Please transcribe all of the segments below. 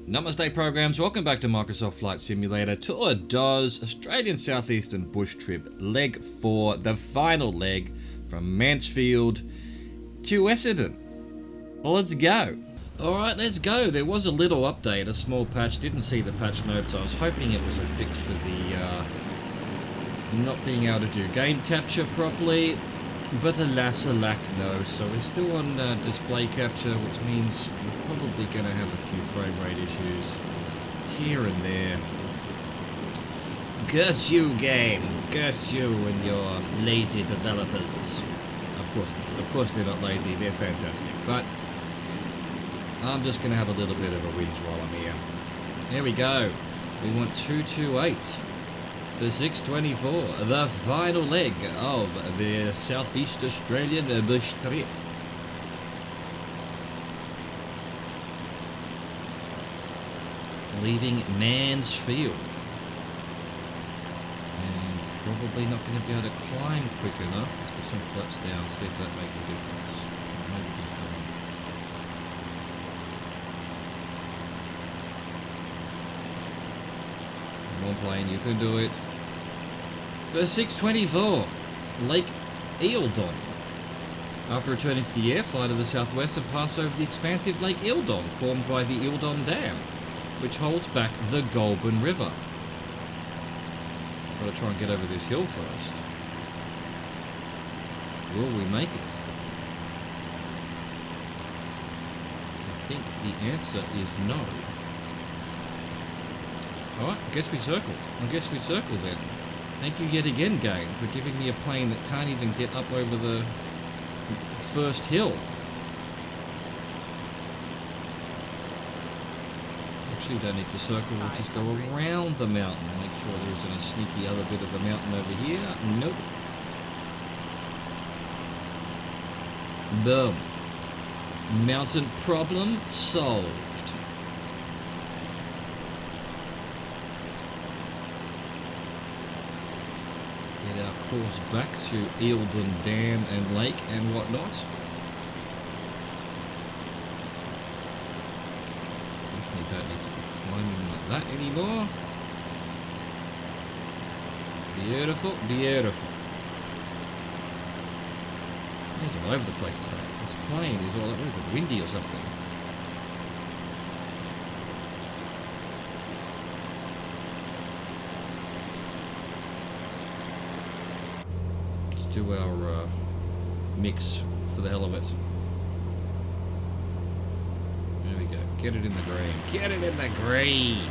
Namaste programs, welcome back to Microsoft Flight Simulator. Tour does Australian Southeastern bush trip, leg 4, the final leg from Mansfield to Essendon. Let's go. Alright, let's go. There was a little update, a small patch, didn't see the patch notes. I was hoping it was a fix for the not being able to do game capture properly, but alas alack no. So we're still on display capture, which means we're probably going to have a few frame rate issues here and there. Curse you, game. Curse you and your lazy developers. Of course they're not lazy, they're fantastic. But I'm just going to have a little bit of a whinge while I'm here. There we go. We want 228 for 624, the final leg of the Southeast Australian bush trip. Leaving Mansfield. And probably not going to be able to climb quick enough. Let's put some flaps down, see if that makes a difference. Maybe just that one. Come on, plane, you can do it. For 624, Lake Eildon. After returning to the air, fly to the southwest and pass over the expansive Lake Eildon, formed by the Eildon Dam, which holds back the Goulburn River. Gotta try and get over this hill first. Will we make it? I think the answer is no. Alright, I guess we circle then. Thank you yet again, game, for giving me a plane that can't even get up over the first hill. Actually, we don't need to circle, we'll just go around the mountain. Make sure there isn't a sneaky other bit of the mountain over here. Nope. Boom. Mountain problem solved. Get our course back to Eildon Dam and Lake and whatnot. Definitely don't need to be climbing like that anymore. Beautiful, beautiful. It's all over the place today. This plane is all, what is it, windy or something? Let's do our mix for the hell of it. There we go. Get it in the green. Get it in the green!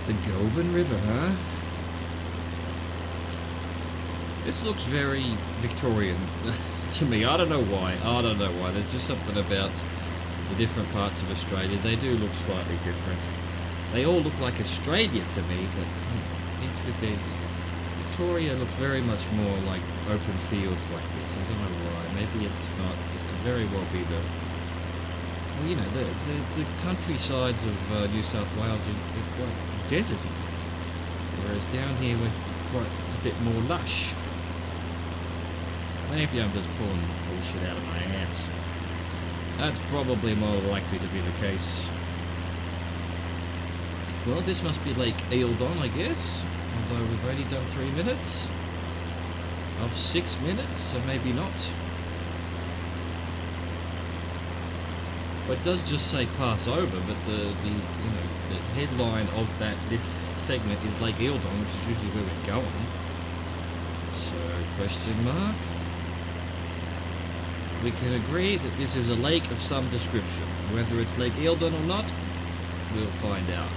The Goulburn River, huh? This looks very Victorian to me. I don't know why. There's just something about the different parts of Australia. They do look slightly different. They all look like Australia to me, but each with their... Victoria looks very much more like open fields like this. I don't know why. Maybe it's not. This could very well be the... Well, you know, the countrysides of New South Wales are quite deserty, whereas down here it's quite a bit more lush. Maybe I'm just pulling bullshit out of my ass. That's probably more likely to be the case. Well, this must be Lake Eildon, I guess, although we've only done 3 minutes of 6 minutes, so maybe not. Well, it does just say pass over, but the headline of this segment is Lake Eildon, which is usually where we're going. So, question mark. We can agree that this is a lake of some description. Whether it's Lake Eildon or not, we'll find out.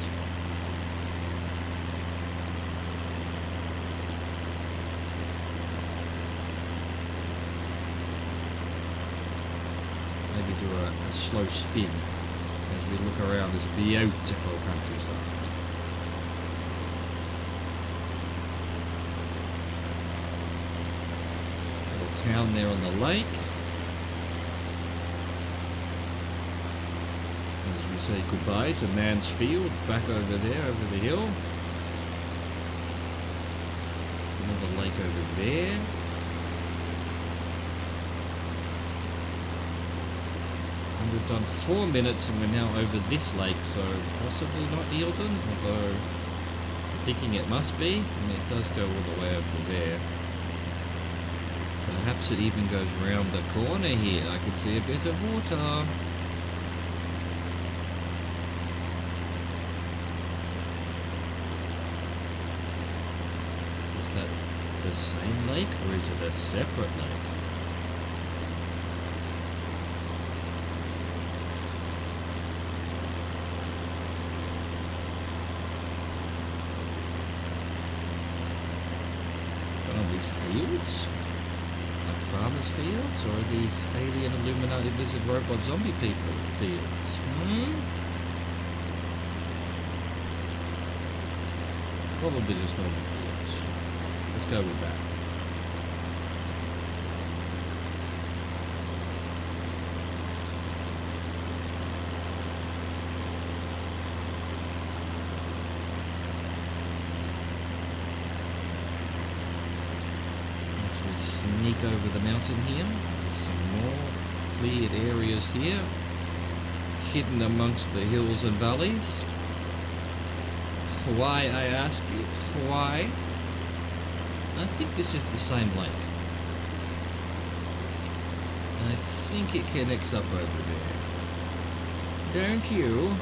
Maybe do a slow spin as we look around this beautiful countryside. Little town there on the lake. As we say goodbye to Mansfield, back over there, over the hill. Another lake over there. And we've done 4 minutes and we're now over this lake, so possibly not Eildon, although I'm thinking it must be. I mean, it does go all the way over there. Perhaps it even goes round the corner here. I can see a bit of water. Is that the same lake or is it a separate lake? Fields? Like farmers' fields? Or are these alien Illuminati lizard robot zombie people fields? Probably just normal fields. Let's go with that. Sneak over the mountain here. There's some more cleared areas here, hidden amongst the hills and valleys. Why, I ask you? Why? I think this is the same lake. I think it connects up over there. Don't you?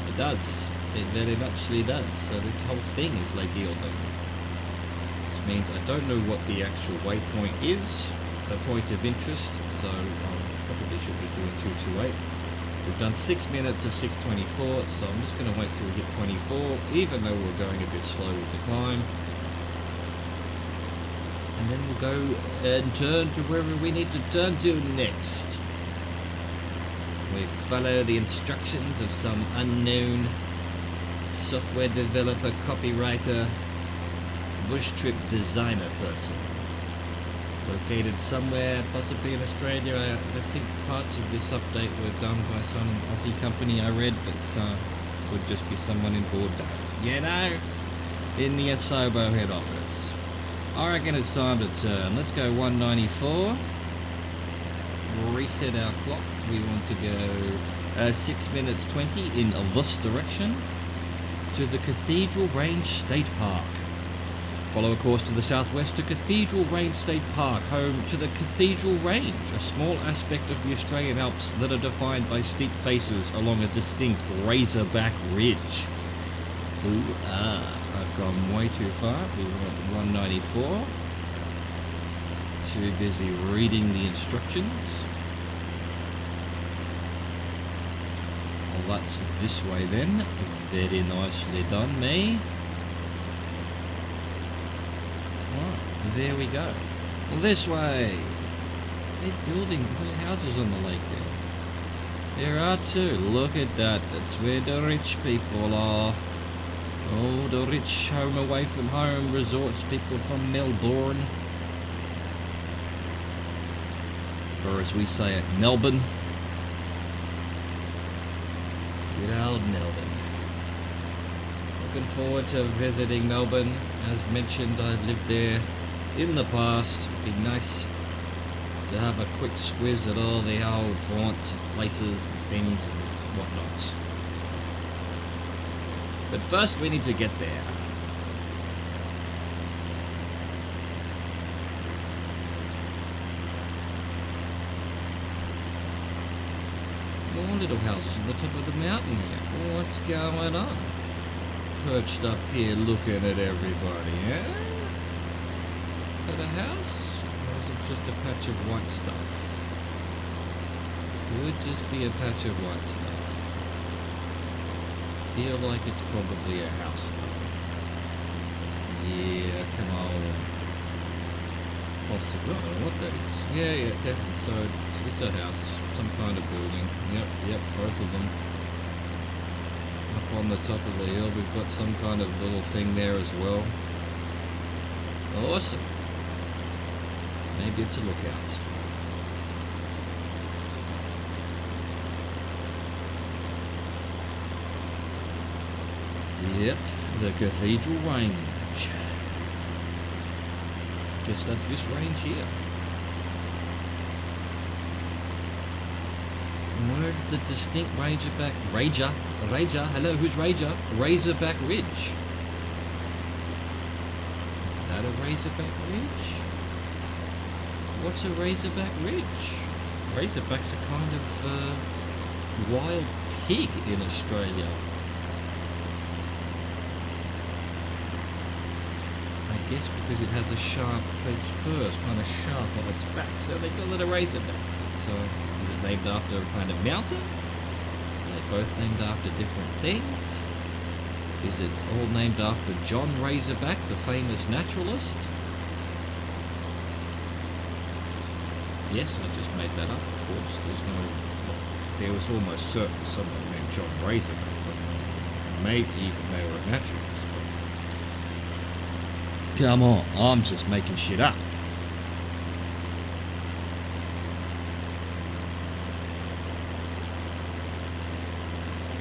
It does. It very muchly does. So this whole thing is Lake Eildon. Which means I don't know what the actual waypoint is, the point of interest, so I probably should be doing 228. We've done 6 minutes of 624, so I'm just going to wait till we hit 24, even though we're going a bit slow with the climb. And then we'll go and turn to wherever we need to turn to next. We follow the instructions of some unknown software developer, copywriter, bush trip designer person. Located somewhere, possibly in Australia. I think parts of this update were done by some Aussie company I read, but could just be someone in Bordeaux. You know, in the Asobo head office. I reckon it's time to turn. Let's go 194. Reset our clock. We want to go 6 minutes 20 in this direction to the Cathedral Range State Park. Follow a course to the southwest to Cathedral Range State Park, home to the Cathedral Range, a small aspect of the Australian Alps that are defined by steep faces along a distinct razorback ridge. Ooh, I've gone way too far. We want 194. Too busy reading the instructions. Well, that's this way then. Very nicely done, me. Right, there we go. Well, this way. They're building houses on the lake there. There are too. Look at that. That's where the rich people are. Oh, the rich home away from home resorts people from Melbourne. Or as we say it, Melbourne. Good old Melbourne. Looking forward to visiting Melbourne. As mentioned, I've lived there in the past. It'd be nice to have a quick squiz at all the old haunts, places and things and whatnots. But first we need to get there. More little houses on the top of the mountain here. What's going on? Perched up here looking at everybody, eh? Is that a house? Or is it just a patch of white stuff? Could just be a patch of white stuff. Feel like it's probably a house though. Yeah, come on. Possibly. I don't know what that is. Yeah, definitely. So it's a house. Some kind of building. Yep, both of them. Up on the top of the hill, we've got some kind of little thing there as well. Awesome. Maybe it's a lookout. Yep, the Cathedral Range. Guess that's this range here. Where's the distinct Ranger? Hello, who's Ranger? Razorback Ridge. Is that a Razorback Ridge? What's a Razorback Ridge? Razorback's a kind of wild pig in Australia. I guess because it has a sharp, its fur is kind of sharp on its back, so they call it a Razorback. So, is it named after a kind of mountain? They're both named after different things. Is it all named after John Razorback, the famous naturalist? Yes, I just made that up, of course. There was almost certainly someone named John Razorback. So maybe even they were a naturalist. But come on, I'm just making shit up.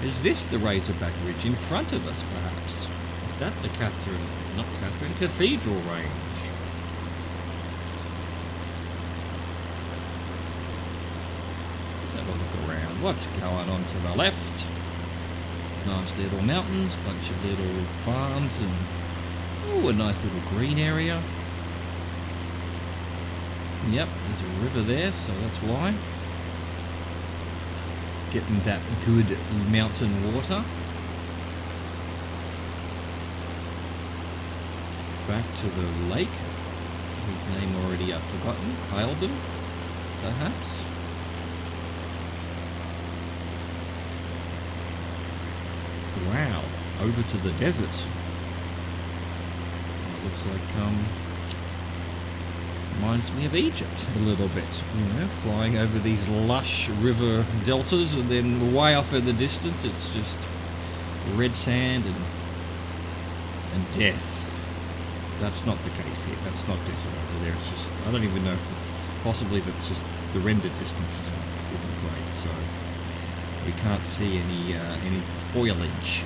Is this the Razorback Ridge in front of us, perhaps? Is that the Cathedral Range? Let's have a look around. What's going on to the left? Nice little mountains, bunch of little farms, and oh, a nice little green area. Yep, there's a river there, so that's why. Getting that good mountain water. Back to the lake, whose name already I've forgotten. Eildon, perhaps. Wow, over to the desert. It looks like reminds me of Egypt a little bit, flying over these lush river deltas, and then way off in the distance it's just red sand and death. That's not the case here. That's not desert over there. It's just, I don't even know if it's possibly that's just the render distance isn't great, so we can't see any foliage.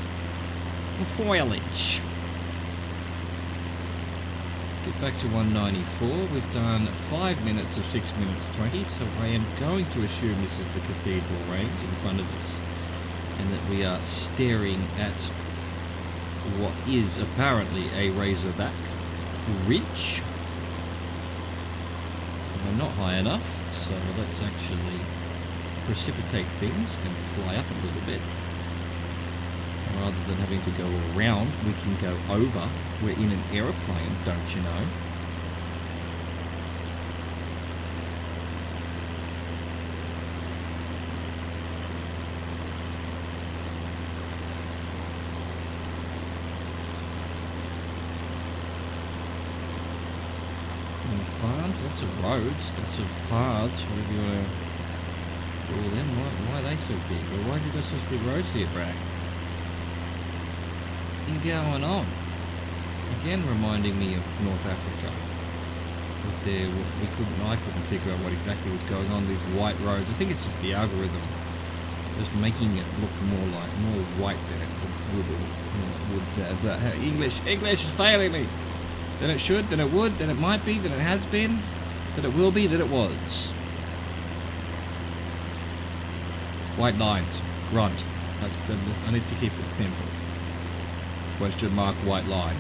Get back to 194. We've done 5 minutes of 6 minutes 20, so I am going to assume this is the Cathedral Range in front of us, and that we are staring at what is apparently a Razorback Ridge. We're not high enough, so let's actually precipitate things and fly up a little bit. Rather than having to go around, we can go over. We're in an aeroplane, don't you know? And farms, lots of roads, lots of paths, whatever you want to call them. Why are they so big? Or why have you got such big roads here, Brad? Going on again, reminding me of North Africa. But I couldn't figure out what exactly was going on. These white roads. I think it's just the algorithm, just making it look more white than it would. English is failing me. Than it should. Than it would. Than it might be. Than it has been. That it will be. That it was. White lines. Grunt. I need to keep it simple. Question mark, white line.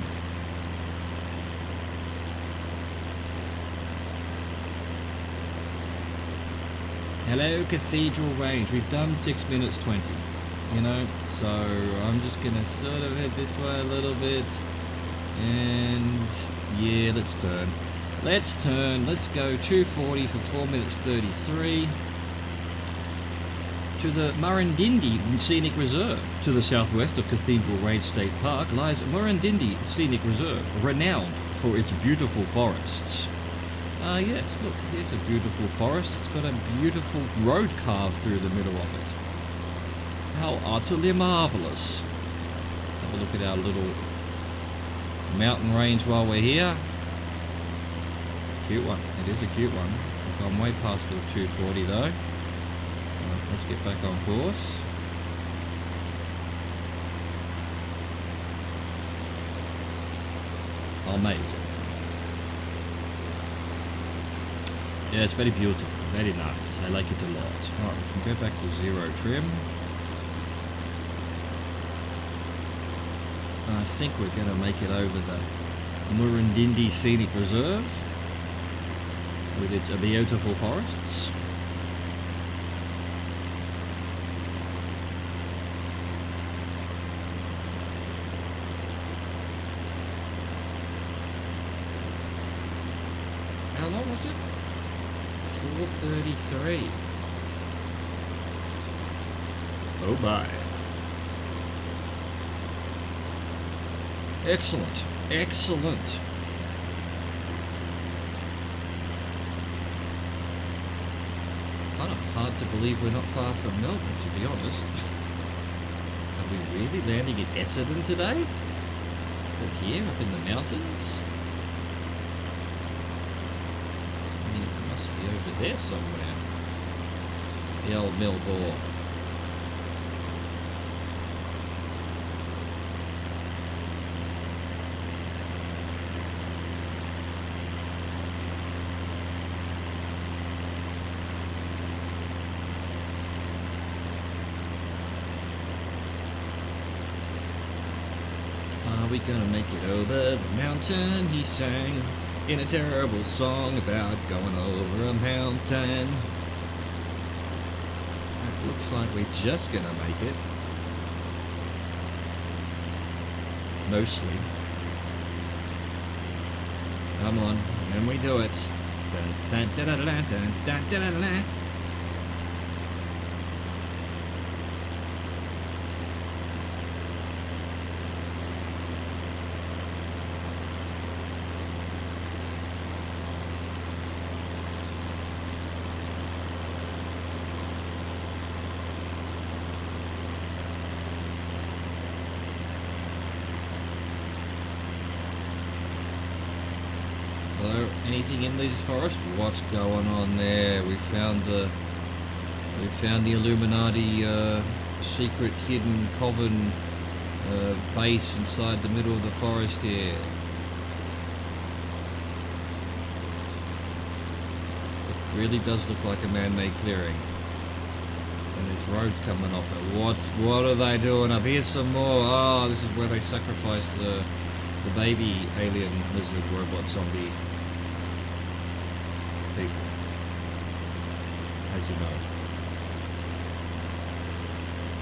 Hello, Cathedral Range. We've done 6 minutes 20, so I'm just going to sort of head this way a little bit. And yeah, let's turn. Let's go 240 for 4 minutes 33. To the Murrindindi Scenic Reserve. To the southwest of Cathedral Range State Park lies Murrindindi Scenic Reserve, renowned for its beautiful forests. Yes, look, here's a beautiful forest. It's got a beautiful road carved through the middle of it. How utterly marvellous. Have a look at our little mountain range while we're here. It's a cute one. It is a cute one. We've gone way past the 240 though. Let's get back on course. Amazing. Yeah, it's very beautiful, very nice. I like it a lot. Alright, we can go back to 0 trim. I think we're going to make it over the Murrindindi Scenic Reserve with its beautiful forests. How long was it? 4:33. Oh my. Excellent. Excellent. Kind of hard to believe we're not far from Melbourne, to be honest. Are we really landing at Essendon today? Look here, up in the mountains? I mean, it must be over there somewhere. The old Melbourne. Are we gonna make it over the mountain? He sang in a terrible song about going over a mountain. It looks like we're just gonna make it. Mostly. Come on, and we do it. Dun, dun, dun, dun, dun, dun, dun, dun, dun. Hello, anything in these forests? What's going on there? We found the Illuminati secret hidden coven base inside the middle of the forest here. It really does look like a man-made clearing. And there's roads coming off it. What are they doing up here? Some more. Oh, this is where they sacrifice the baby alien lizard robot zombie people, as you know.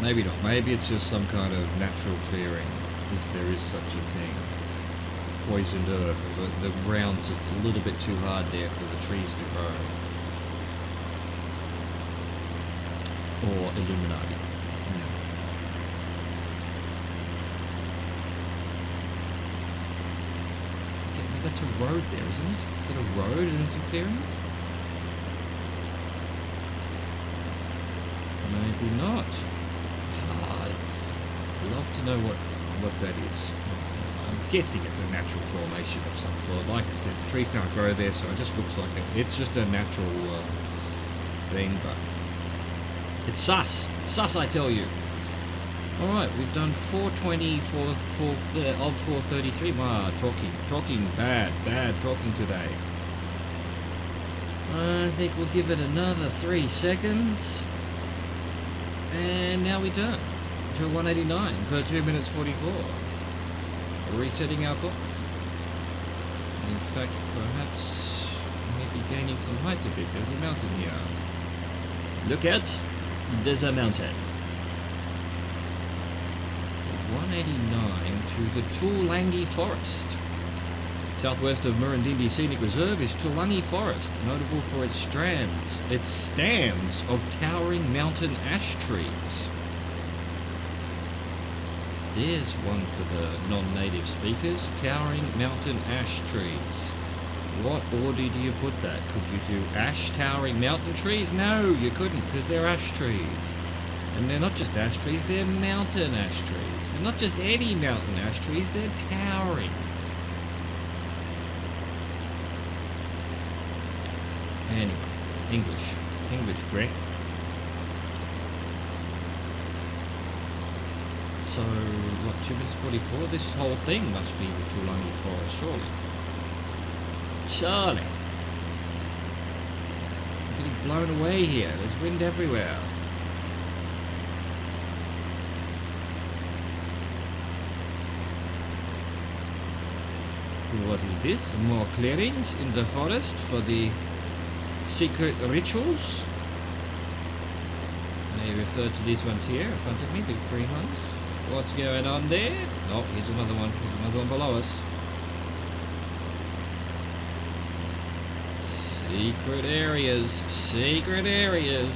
Maybe not. Maybe it's just some kind of natural clearing, if there is such a thing. Poisoned earth. The ground's just a little bit too hard there for the trees to grow. Or Illuminati. That's a road there, isn't it? Is that a road and then some clearings? Maybe not. I'd love to know what that is. I'm guessing it's a natural formation of some sort. Like I said, the trees can't grow there, so it just looks like it's just a natural thing, but it's sus. Sus, I tell you. Alright, we've done 420 of 433. Wow, talking bad talking today. I think we'll give it another 3 seconds. And now we turn to 189 for 2 minutes 44. Resetting our clock. In fact, perhaps maybe gaining some height a bit. There's a mountain here. Look out, there's a mountain. 189 to the Toolangi Forest. Southwest of Murrindindi Scenic Reserve is Toolangi Forest, notable for its stands of towering mountain ash trees. There's one for the non-native speakers, towering mountain ash trees. What order do you put that? Could you do ash towering mountain trees? No, you couldn't, because they're ash trees. And they're not just ash trees, they're mountain ash trees. And not just any mountain ash trees, they're towering. Anyway, English, Greg. So, what, 2 minutes 44? This whole thing must be the Toolangi Forest, surely. getting blown away here. There's wind everywhere. What is this? More clearings in the forest for the secret rituals. I refer to these ones here in front of me, the green ones. What's going on there? Oh, here's another one. Here's another one below us. Secret areas. Secret areas.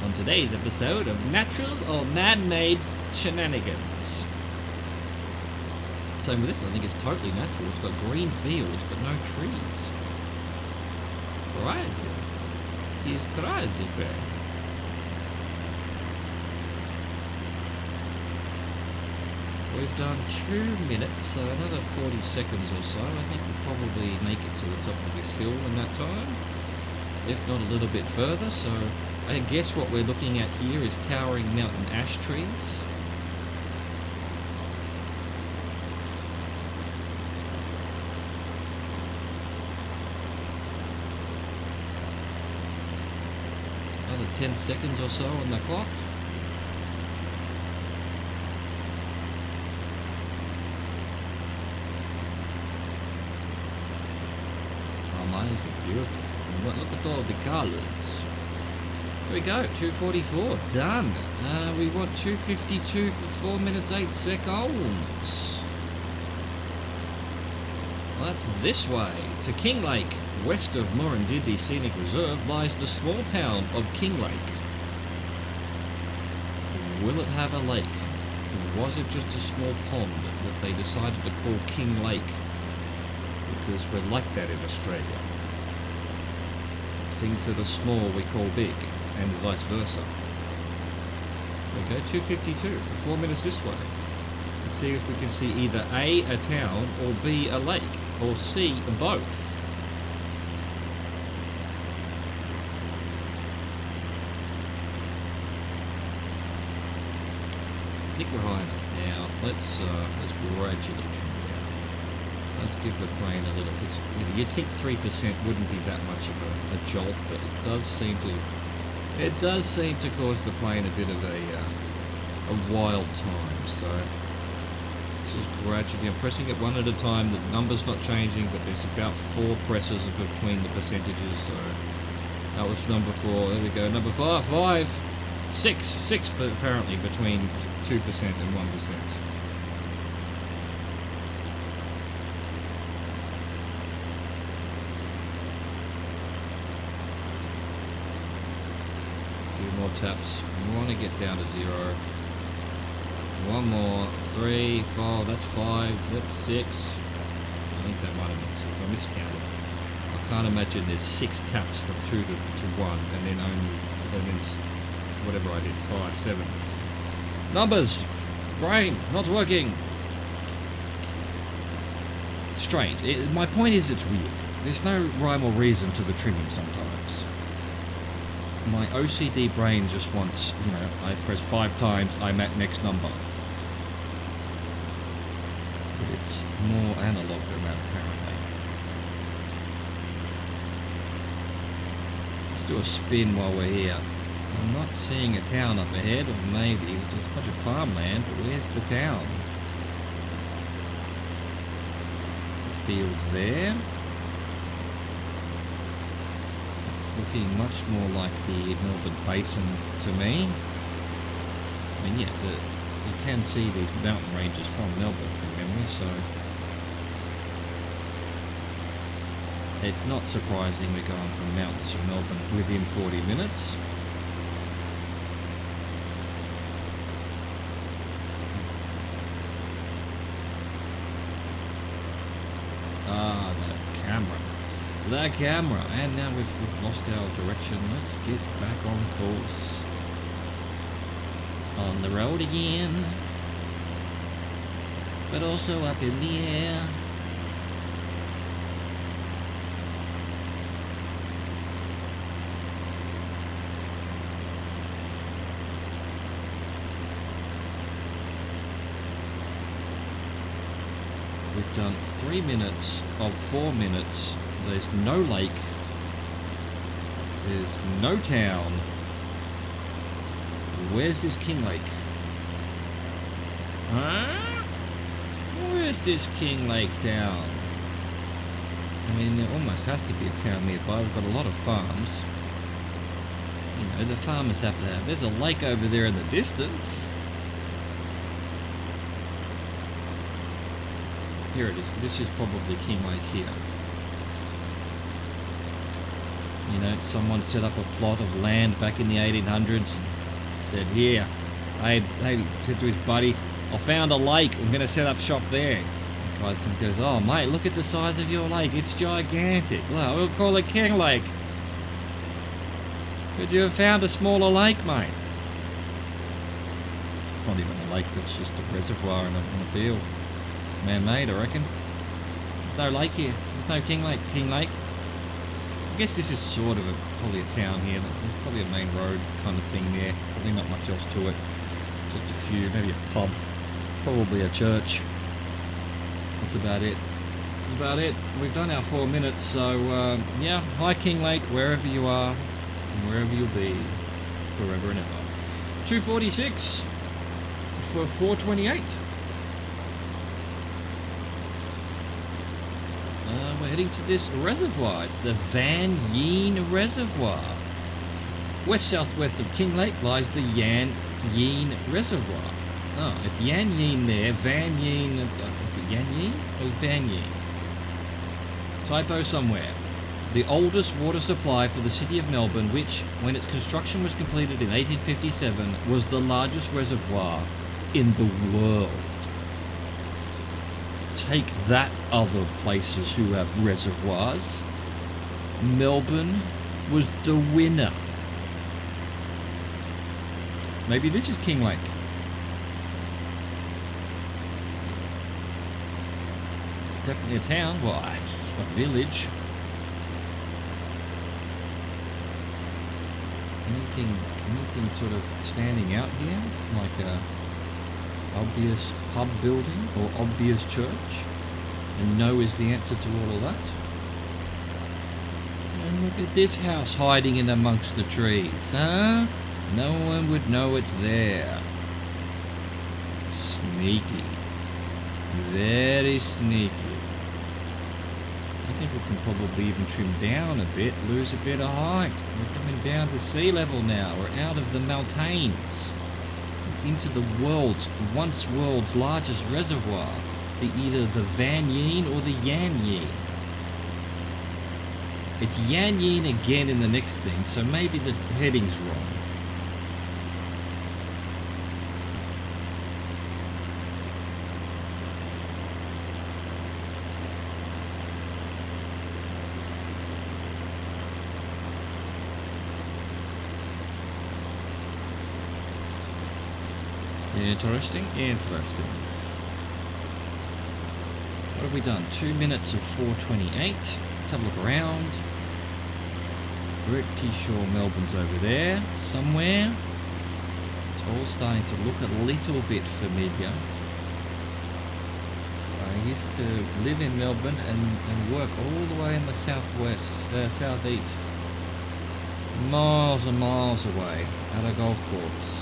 On today's episode of Natural or Man-Made Shenanigans. Same with this, I think it's totally natural. It's got green fields but no trees. Crazy. He's crazy, man. We've done 2 minutes, so another 40 seconds or so. I think we'll probably make it to the top of this hill in that time, if not a little bit further. So I guess what we're looking at here is towering mountain ash trees. Another 10 seconds or so on the clock. Amazing, beautiful. Look at all the colours. There we go, 2:44, done. We want 2:52 for 4 minutes 8 seconds. Well, that's this way. To Kinglake, west of Murrumbidgee Scenic Reserve, lies the small town of Kinglake. Will it have a lake? Or was it just a small pond that they decided to call King Lake? Because we're like that in Australia. Things that are small we call big, and vice versa. Okay, 2:52 for 4 minutes this way. Let's see if we can see either A, a town, or B, a lake, or C, both. I think we're high enough now. Let's gradually trim it out. Let's give the plane a little, because you'd think 3% wouldn't be that much of a jolt, but it does seem to cause the plane a bit of a wild time. So this is gradually, I'm pressing it one at a time. The number's not changing, but there's about 4 presses between the percentages. So that was number 4. There we go. Number 5, 6 apparently between 2% and 1%. More taps. We want to get down to 0. 1 more. 3, 4. That's 5. That's 6. I think that might have been 6. I miscounted. I can't imagine there's 6 taps from 2 to 1, and then whatever I did, 5, 7. Numbers. Brain not working. Strange. My point is, it's weird. There's no rhyme or reason to the trimming sometimes. My OCD brain just wants, I press 5 times, I'm at next number. But it's more analog than that, apparently. Let's do a spin while we're here. I'm not seeing a town up ahead, or maybe it's just a bunch of farmland, but where's the town? The field's there. Looking much more like the Melbourne Basin to me. I mean, yeah, you can see these mountain ranges from Melbourne from memory, so it's not surprising we're going from mountains to Melbourne within 40 minutes. Ah, the camera. The camera, and now we've lost our direction. Let's get back on course. On the road again, but also up in the air. We've done 3 minutes of 4 minutes. There's no lake. There's no town. Where's this King Lake? Huh? Where's this King Lake down? I mean, there almost has to be a town nearby. We've got a lot of farms. You know, the farmers have to have... There's a lake over there in the distance. Here it is. This is probably King Lake here. You know, someone set up a plot of land back in the 1800s. Said, here, hey, said to his buddy, I found a lake. I'm going to set up shop there. The guy goes, oh, mate, look at the size of your lake. It's gigantic. Well, we'll call it King Lake. Could you have found a smaller lake, mate? It's not even a lake. That's just a reservoir in a field. Man-made, I reckon. There's no lake here. There's no King Lake. I guess this is sort of probably a town here. There's probably a main road kind of thing there. Probably not much else to it. Just a few, maybe a pub. Probably a church. That's about it. That's about it. We've done our 4 minutes, so yeah. Hi King Lake, wherever you are, and wherever you'll be, forever and ever. 246 for 428. We're heading to this reservoir. It's the Van Yeen Reservoir. West-southwest of King Lake lies the Yan Yeen Reservoir. Oh, it's Yan Yeen there. Van Yeen. Is it Yan Yeen or Van Yeen? Typo somewhere. The oldest water supply for the city of Melbourne, which, when its construction was completed in 1857, was the largest reservoir in the world. Take that, other places who have reservoirs. Melbourne was the winner. Maybe this is King Lake. Definitely a town. Well, a village. Anything sort of standing out here? Like a obvious pub building or obvious church? And no is the answer to all of that. And look at this house hiding in amongst the trees, huh? No one would know it's there. Sneaky. Very sneaky. I think we can probably even trim down a bit, lose a bit of height. We're coming down to sea level now. We're out of the mountains. Into the once world's largest reservoir, either the Van Yeen or the Yan Yeen. It's Yan Yeen again in the next thing, so maybe the heading's wrong. Interesting. What have we done? 2 minutes of 428. Let's have a look around. Pretty sure Melbourne's over there somewhere. It's all starting to look a little bit familiar. I used to live in Melbourne and work all the way in the southeast. Miles and miles away at a golf course.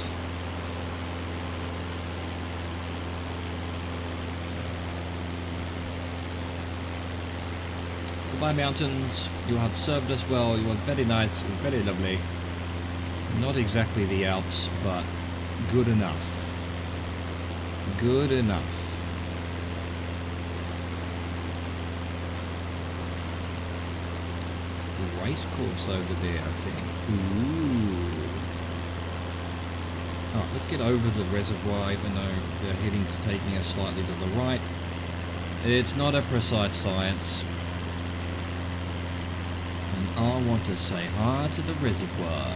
Goodbye mountains, you have served us well, you are very nice, very lovely. Not exactly the Alps, but good enough. Good enough. Race course over there, I think. Ooh. Alright, let's get over the reservoir, even though the heading's taking us slightly to the right. It's not a precise science. I want to say hi to the reservoir.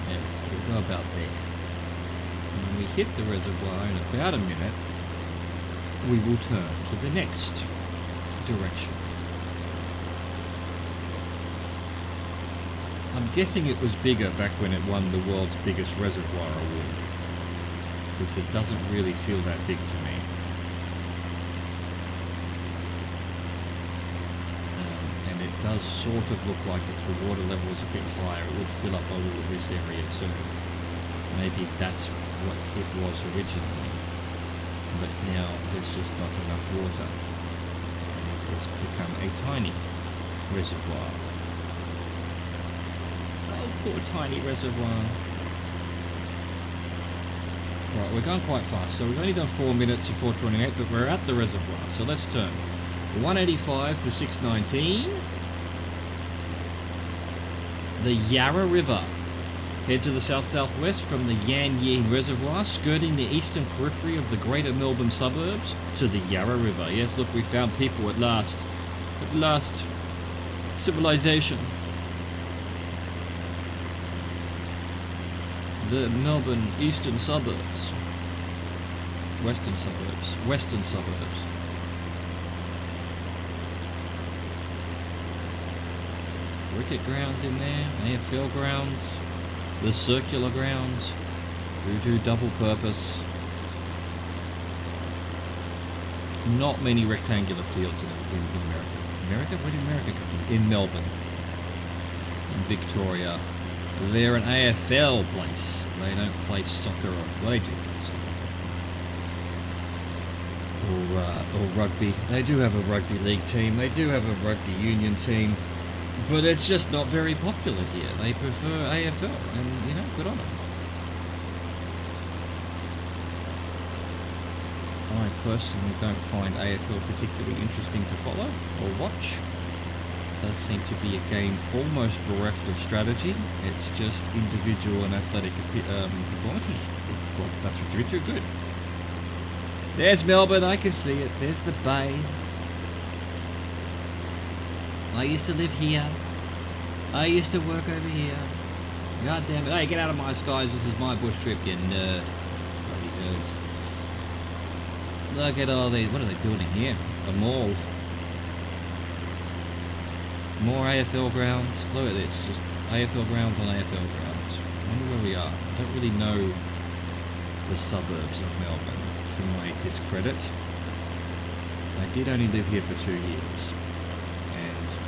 There we'll go about there. And when we hit the reservoir in about a minute, we will turn to the next direction. I'm guessing it was bigger back when it won the world's biggest reservoir award. because it doesn't really feel that big to me. And it does sort of look like if the water level was a bit higher, it would fill up all of this area too. Maybe that's what it was originally, but now there's just not enough water. And it has become a tiny reservoir. Oh, poor tiny reservoir. Right, we're going quite fast, so we've only done 4 minutes of 4:28, but we're at the reservoir, so let's turn. 185 to 619. The Yarra River. Head to the south-southwest from the Yan Yean Reservoir, skirting the eastern periphery of the Greater Melbourne suburbs to the Yarra River. Yes, look, we found people at last. At last. Civilization. The Melbourne eastern suburbs. Western suburbs. Cricket grounds in there, AFL grounds, the circular grounds, do double purpose. Not many rectangular fields in America. Where did America come from? In Melbourne. In Victoria. They're an AFL place. They don't play soccer, well, they do play soccer. Or rugby. They do have a rugby league team. They do have a rugby union team. But it's just not very popular here. They prefer AFL, and, you know, good on them. I personally don't find AFL particularly interesting to follow or watch. It does seem to be a game almost bereft of strategy. It's just individual and athletic performance. Well, that's what you do. Good. There's Melbourne. I can see it. There's the bay. I used to live here. I used to work over here. God damn it. Hey, get out of my skies. This is my bush trip, you nerd. Bloody nerds. Look at all these. What are they building here? A mall. More AFL grounds. Look at this. Just AFL grounds on AFL grounds. I wonder where we are. I don't really know the suburbs of Melbourne, to my discredit. I did only live here for 2 years.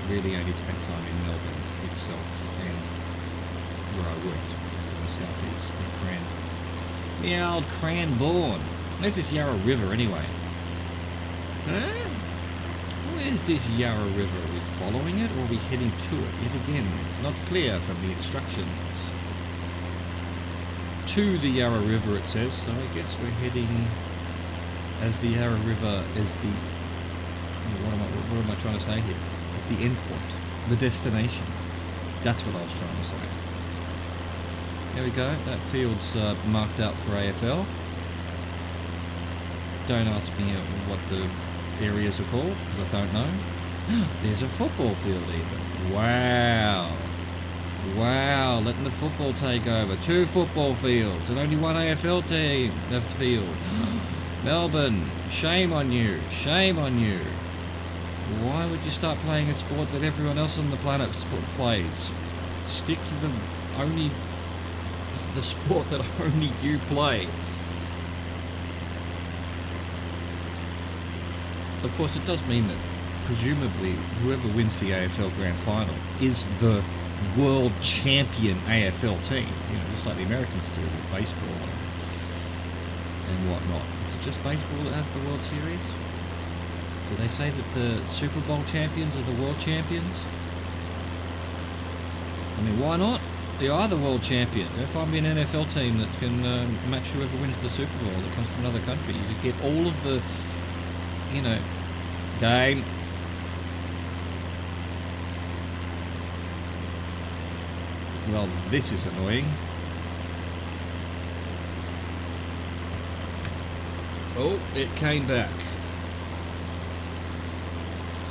Really only spent time in Melbourne itself and where I worked from the southeast in Cran. The old Cranbourne. Where's this Yarra River anyway? Huh? Where's this Yarra River? Are we following it or are we heading to it? Yet again, it's not clear from the instructions. To the Yarra River it says, so I guess we're heading as the Yarra River is the... What am I trying to say here? The end point, the destination. That's what I was trying to say. There we go. That field's marked out for AFL. Don't ask me what the areas are called, because I don't know. There's a football field even. Wow. Wow, letting the football take over. 2 football fields and only 1 AFL team left field. Melbourne, shame on you. Shame on you. Why would you start playing a sport that everyone else on the planet plays? Stick to the sport that only you play. Of course, it does mean that presumably whoever wins the AFL Grand Final is the world champion AFL team. You know, just like the Americans do with baseball and whatnot. Is it just baseball that has the World Series? Do they say that the Super Bowl champions are the world champions? I mean, why not? You are the world champion. If I'm an NFL team that can match whoever wins the Super Bowl that comes from another country, you could get all of the, you know, game. Well, this is annoying. Oh, it came back.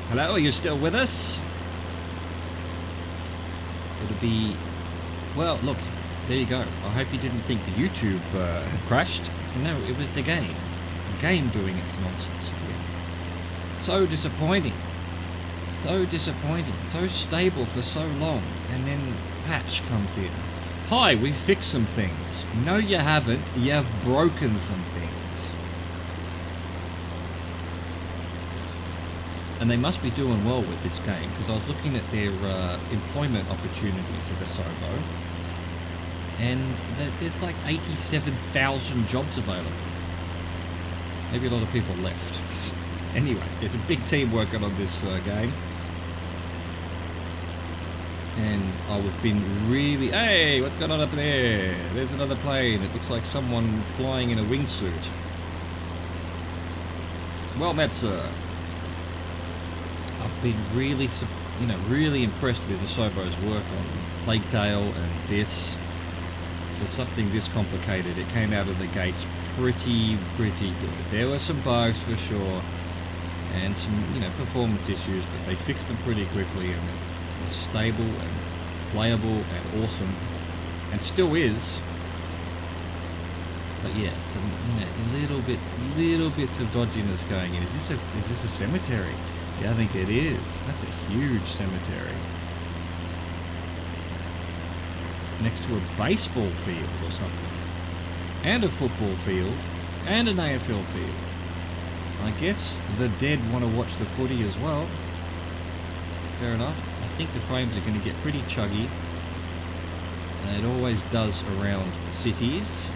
Hello, are you still with us? It'll be... Well, look, there you go. I hope you didn't think the YouTube had crashed. No, it was the game. The game doing its nonsense again. So disappointing. So disappointing. So stable for so long. And then patch comes in. Hi, we fixed some things. No, you haven't. You have broken some things. And they must be doing well with this game, because I was looking at their employment opportunities at Asobo, and there's like 87,000 jobs available. Maybe a lot of people left. Anyway, there's a big team working on this game. And I've been really... Hey, what's going on up there? There's another plane. It looks like someone flying in a wingsuit. Well met, sir. I've been really, really impressed with Asobo's work on Plague Tale and this. For something this complicated, it came out of the gates pretty good. There were some bugs for sure, and some, performance issues, but they fixed them pretty quickly, and it was stable and playable and awesome, and still is. But yeah, some little bits of dodginess going in. Is this a cemetery? Yeah, I think it is. That's a huge cemetery. Next to a baseball field or something. And a football field. And an AFL field. I guess the dead want to watch the footy as well. Fair enough. I think the frames are going to get pretty chuggy. And it always does around cities.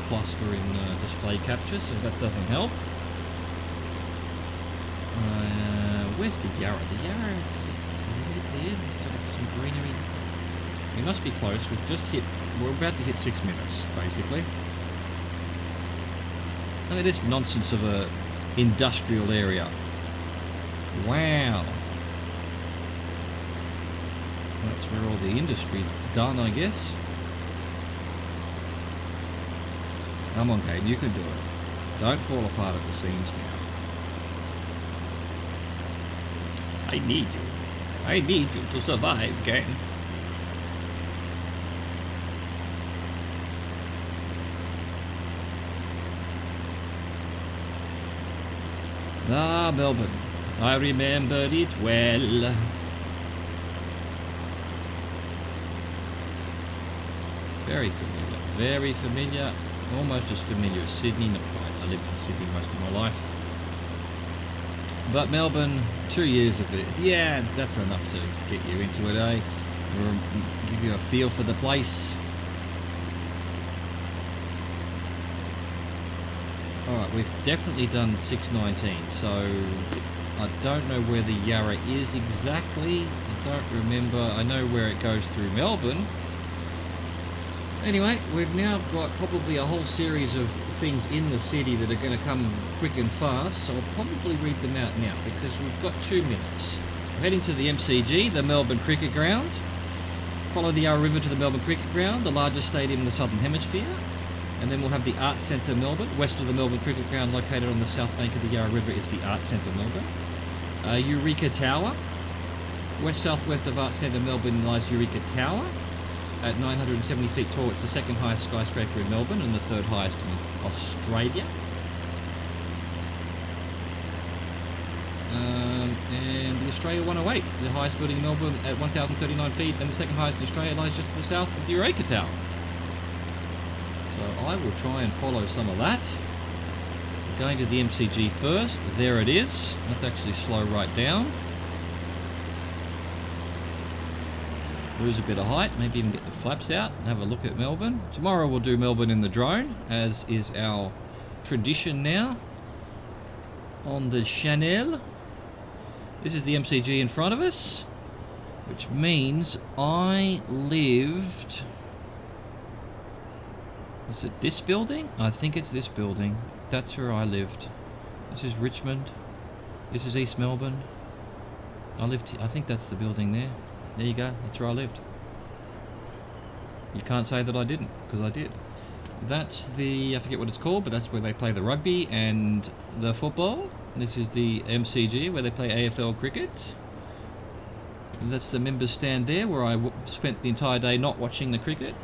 Plus we're in display capture, so that doesn't help. Where's the Yarra? The Yarra, is it there? There's sort of some greenery. We must be close. We're about to hit 6 minutes, basically. Look at this nonsense of a industrial area. Wow. That's where all the industry's done, I guess. Come on, Kate, you can do it. Don't fall apart at the seams now. I need you. I need you to survive, gang. Ah, Melbourne. I remember it well. Very familiar. Very familiar. Almost as familiar as Sydney. Not quite. I lived in Sydney most of my life. But Melbourne, 2 years of it. Yeah, that's enough to get you into it, eh? Or give you a feel for the place. Alright, we've definitely done 619, so I don't know where the Yarra is exactly. I don't remember. I know where it goes through Melbourne. Anyway, we've now got probably a whole series of things in the city that are going to come quick and fast, so I'll probably read them out now because we've got 2 minutes. We're heading to the MCG, the Melbourne Cricket Ground. Follow the Yarra River to the Melbourne Cricket Ground, the largest stadium in the Southern Hemisphere. And then we'll have the Arts Centre Melbourne. West of the Melbourne Cricket Ground, located on the south bank of the Yarra River, is the Arts Centre Melbourne. Eureka Tower. West-southwest of Arts Centre Melbourne lies Eureka Tower. At 970 feet tall, it's the second highest skyscraper in Melbourne and the third highest in Australia. And the Australia 108, the highest building in Melbourne at 1,039 feet, and the second highest in Australia lies just to the south of the Eureka Tower. So I will try and follow some of that. We're going to the MCG first. There it is. Let's actually slow right down. Lose a bit of height, maybe even get the flaps out and have a look at Melbourne. Tomorrow we'll do Melbourne in the drone, as is our tradition now. On the Chanel. This is the MCG in front of us, which means I lived... Is it this building? I think it's this building. That's where I lived. This is Richmond. This is East Melbourne. I lived here. I think that's the building there. There you go, that's where I lived. You can't say that I didn't, because I did. That's the, I forget what it's called, but that's where they play the rugby and the football. This is the MCG, where they play AFL cricket. And that's the members stand there, where I spent the entire day not watching the cricket.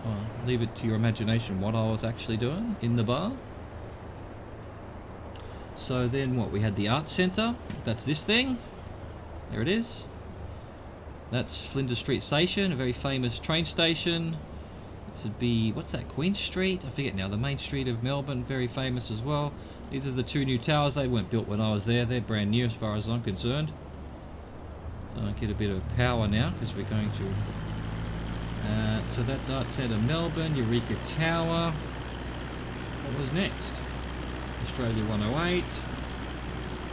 I'll leave it to your imagination what I was actually doing in the bar. So then what, we had the Arts Centre, that's this thing. There it is. That's Flinders Street Station, a very famous train station. This would be, what's that, Queen Street? I forget now, the main street of Melbourne, very famous as well. These are the two new towers. They weren't built when I was there. They're brand new as far as I'm concerned. I'll get a bit of power now because we're going to... so that's Art Centre Melbourne, Eureka Tower. What was next? Australia 108.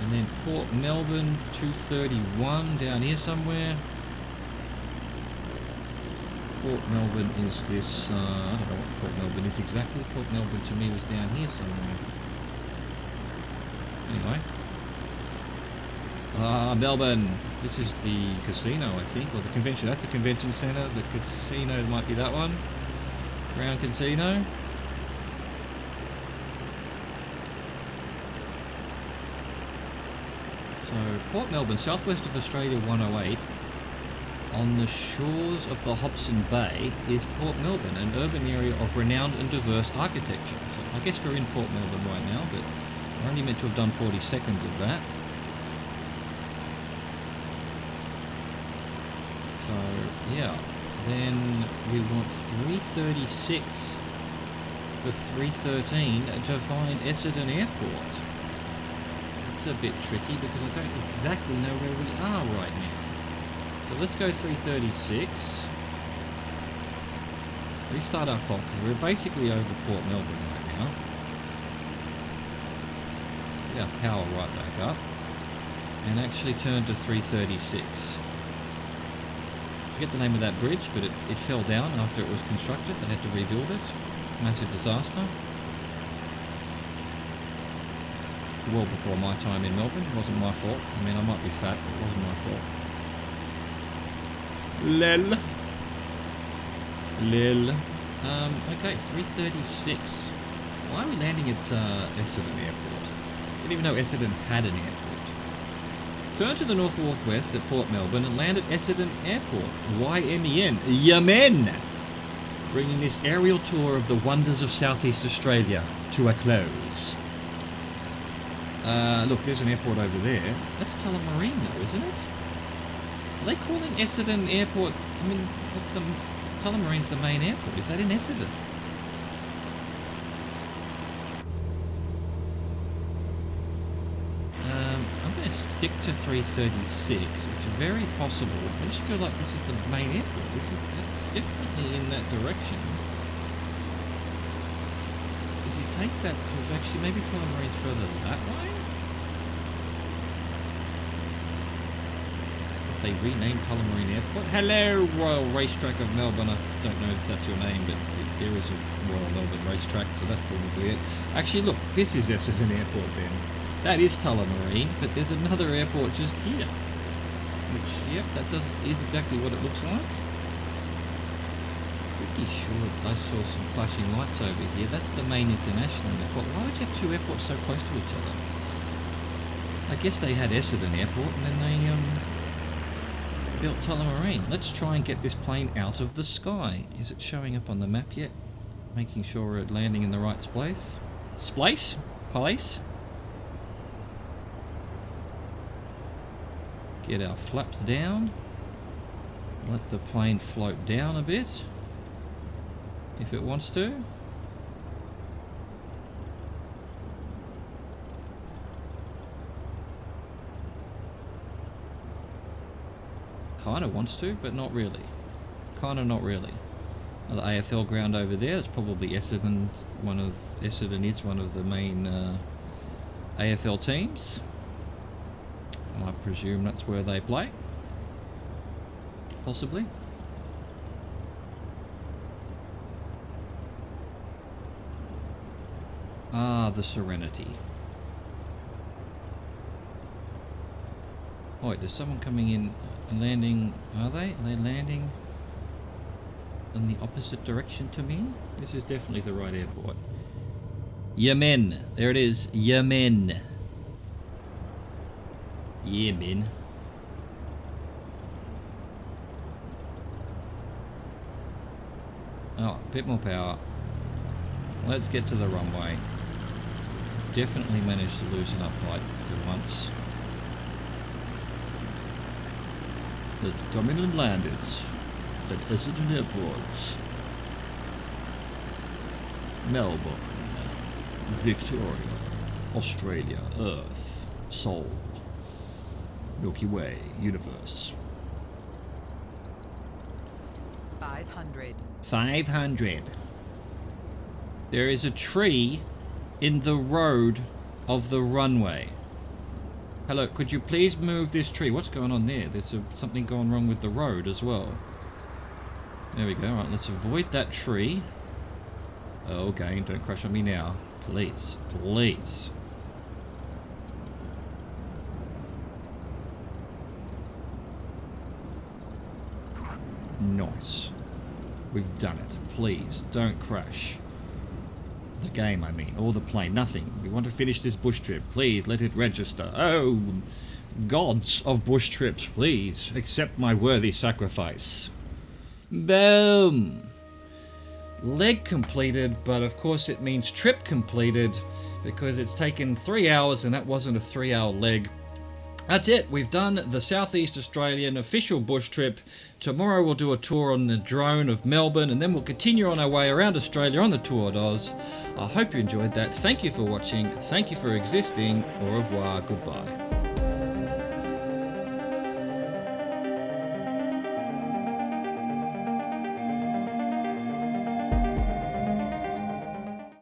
And then Port Melbourne 231 down here somewhere. Port Melbourne is this, I don't know what Port Melbourne is exactly. Port Melbourne to me was down here somewhere. Anyway. Melbourne. This is the casino, I think, or the convention. That's the convention centre. The casino might be that one. Crown Casino. So, Port Melbourne, southwest of Australia 108. On the shores of the Hobson Bay is Port Melbourne, an urban area of renowned and diverse architecture. So I guess we're in Port Melbourne right now, but we're only meant to have done 40 seconds of that. So, yeah. Then we want 336 for 313 to find Essendon Airport. It's a bit tricky because I don't exactly know where we are right now. So let's go 336. Restart our clock because we're basically over Port Melbourne right now. Get our power right back up. And actually turn to 336. I forget the name of that bridge, but it fell down after it was constructed. They had to rebuild it. Massive disaster. Well before my time in Melbourne. It wasn't my fault. I mean, I might be fat, but it wasn't my fault. Lel. Okay, 336. Why are we landing at Essendon Airport? I didn't even know Essendon had an airport. Turn to the north-northwest at Port Melbourne and land at Essendon Airport. YMEN. Yemen! Bringing this aerial tour of the wonders of Southeast Australia to a close. Look, there's an airport over there. That's Tullamarine though, isn't it? Are they calling Essendon Airport? I mean, Tullamarine's the main airport. Is that in Essendon? I'm going to stick to 336. It's very possible. I just feel like this is the main airport. It's definitely in that direction. If you take that, actually, maybe Tullamarine's further that way? They renamed Tullamarine Airport. Hello, Royal Racetrack of Melbourne. I don't know if that's your name, but there is a Royal Melbourne Racetrack, so that's probably it. Actually, look, this is Essendon Airport then. That is Tullamarine, but there's another airport just here. Which, yep, that is exactly what it looks like. Pretty sure I saw some flashing lights over here. That's the main international airport. Why would you have two airports so close to each other? I guess they had Essendon Airport, and then they, built Tullamarine. Let's try and get this plane out of the sky. Is it showing up on the map yet? Making sure we're landing in the right place. Place? Get our flaps down. Let the plane float down a bit. If it wants to. Kind of wants to, but not really. Kind of not really. Another AFL ground over there. It's probably Essendon. Essendon is one of the main AFL teams. I presume that's where they play. Possibly. Ah, the Serenity. Oh, wait, there's someone coming in and landing. Are they? Are they landing in the opposite direction to me? This is definitely the right airport. Yemen. There it is. Yemen. Yemen. Oh, a bit more power. Let's get to the runway. Definitely managed to lose enough height for once. It's coming and landed at Essendon Airport. Melbourne, Victoria, Australia, Earth, Sol, Milky Way, Universe. 500. 500. There is a tree in the road of the runway. Hello, could you please move this tree? What's going on there? There's something going wrong with the road as well. There we go. All right, let's avoid that tree. Oh, game, don't crash on me now. Please, please. Nice. We've done it. Please, don't crash. The game, I mean, or the plane, nothing. We want to finish this bush trip. Please, let it register. Oh, gods of bush trips, please, accept my worthy sacrifice. Boom! Leg completed, but of course it means trip completed, because it's taken 3 hours, and that wasn't a 3-hour leg. That's it. We've done the Southeast Australian official bush trip. Tomorrow we'll do a tour on the drone of Melbourne, and then we'll continue on our way around Australia on the Tour d'Oz. I hope you enjoyed that. Thank you for watching. Thank you for existing. Au revoir. Goodbye.